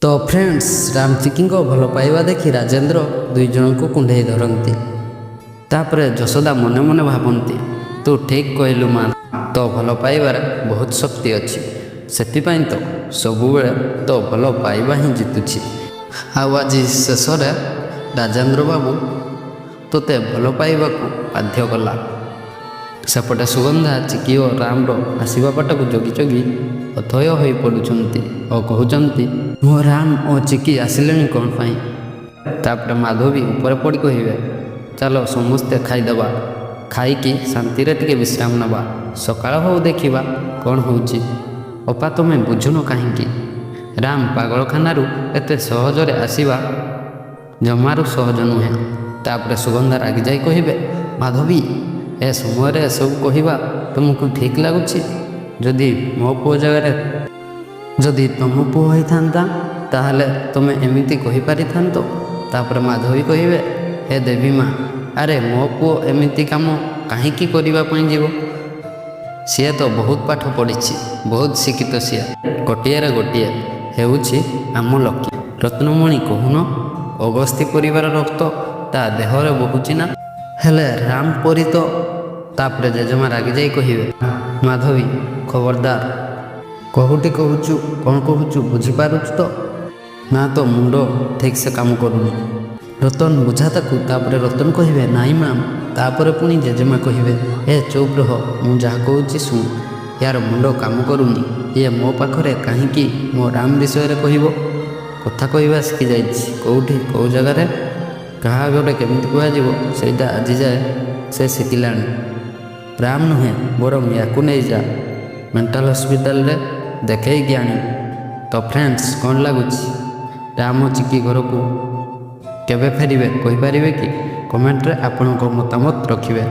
तो फ्रेंड्स रामचिकी भल पाइबा देखी राजेंद्र दुई जन को कुंडे धरती। तापर यशोदा मने मने भावती तू ठीक कहलु माँ, तो भल पाइबार बहुत शक्ति अच्छी, सेतिपाई तो सबुबले तो भल पाइबा ही जितुछि। आज शेष राजेंद्र बाबू तोते भल पाइबा बाध्य कला। सेपटे सुगंधा चिकी और राम आसवा पट को जगी जगी अथय हो पड़ुंट और कहते मो राम और चिकी आसिले कौन पाई। तापर माधवी ऊपर पड़ कहे चलो समस्ते खाईदबा, खाईकी शांति टे विश्राम नवा, सकाळ हो देखा कौन होची। अपा तुम्हें बुझुन कहीं राम पागलखाना एत सहजरे आसवा जमारू सहज नुहे। तापर सुगंधा रागी जाई कहे माधवी ए समय सब कहवा तुमको ठीक लगुच, जदि मो पुओ जगह जदि तुम पुओ होता ताहले तुम एमती कहीपारि था। तापर माधवी कहे हे देवी माँ, अरे मो पुओ एमती काम कहीं करने जीव, सी तो बहुत पाठ पढ़ी, बहुत शिक्षित, सी गोटे गोटे हेउछि आम लक्ष्य। रत्नमणि कहून अगस्ती परिवार रक्त ता देहरे बहुची ना, हेले राम परी तो। तापर जेजेमा रागी जाई कहे माधवी खबरदार कहूटी कहूचु कौन कहूचु बुझीपारुच तो ना, तो मुंड ठीक से काम करूनी। रतन बुझा ताकू। तापर रतन कहे नाई मैम। तापर पुणी जेजेमा कहे ए चुप रह, मु जहाँ कहूँ शुण, यार मुंड काम करूनी, ये मो पाखरे कहीं मो राम विषय कह कथा कहवा शिखी जाइए, कौटी कौ जगार क्या गोटे केमी कहटा आज जाए से शिखिला। राम नुहे बरम या नहीं जा मेंटल हॉस्पिटल रे देखई आनी। तो फ्रेंड्स कौन लगुच राम चिकी घर को केबे फेरिबे कहि पारिबे कि? कमेंट रे आपन को मतामत रखिबे।